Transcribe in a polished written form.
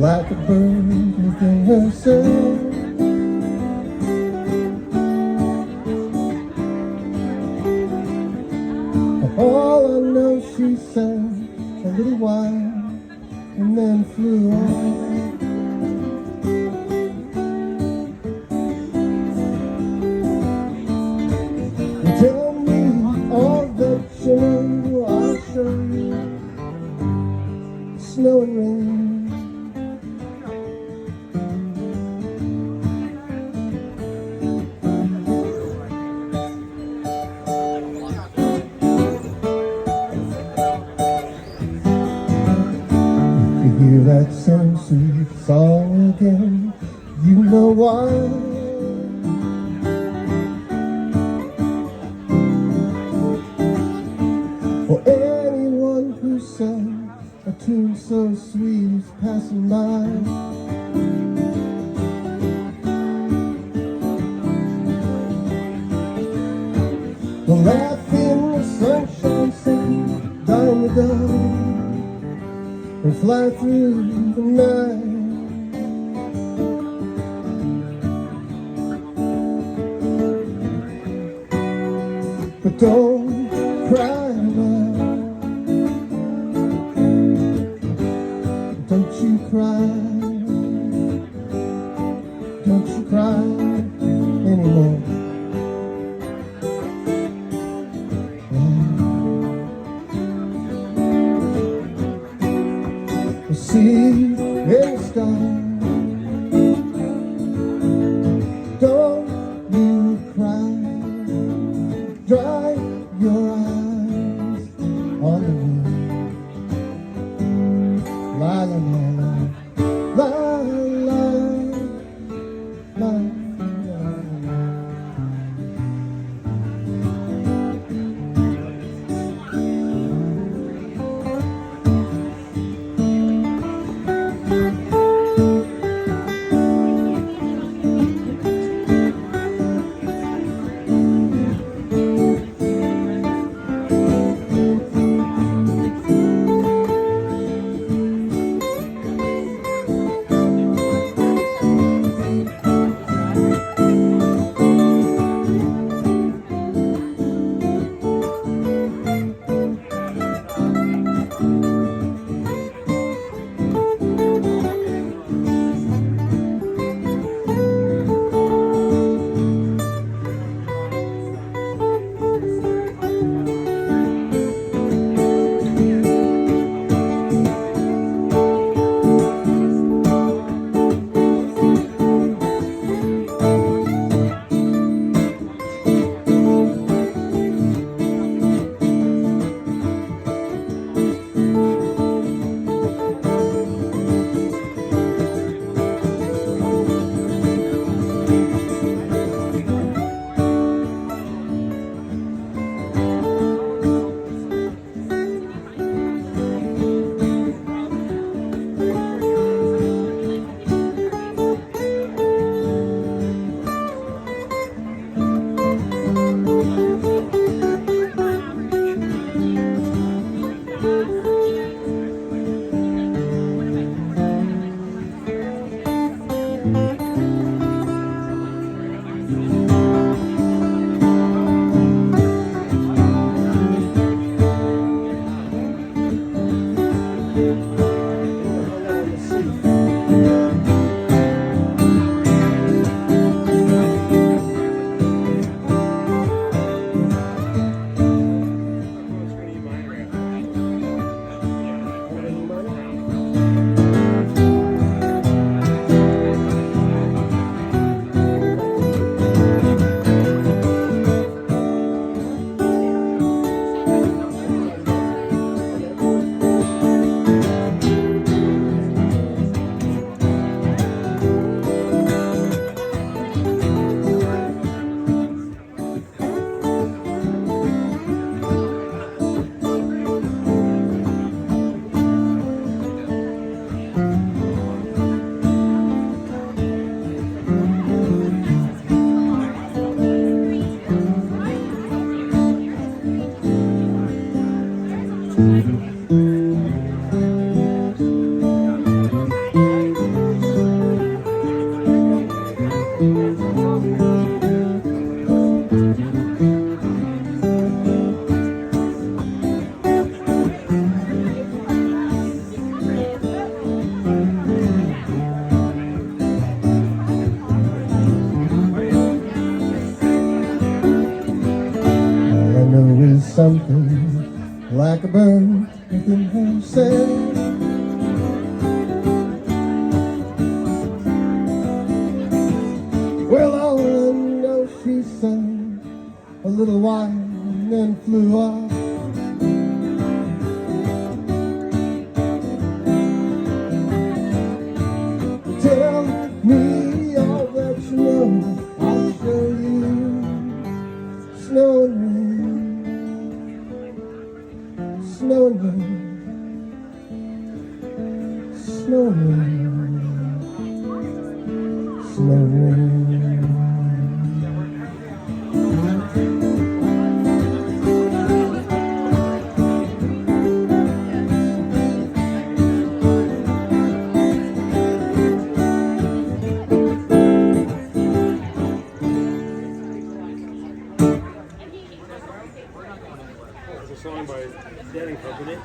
like a bird within herself. All I know, she sang a little while and then flew on. Tell me all that you know, I'll show you snow and rain. You hear that same sweet song again, you know why. For anyone who sang a tune so sweet is passing by. We'll laugh in the sunshine, sing, die in the dark, and fly through the night. But don't cry now, don't you cry, don't you cry anymore. See in stars, don't you cry, dry your eyes on the wind. La la la la, la la la la. know is something like a bird within herself. Well, all I know, she sang a little while and then flew off. Tell me all that you know, I'll show you snow and rain, snow and rain, snow and rain, snow and rain. It's a song by Danny Company.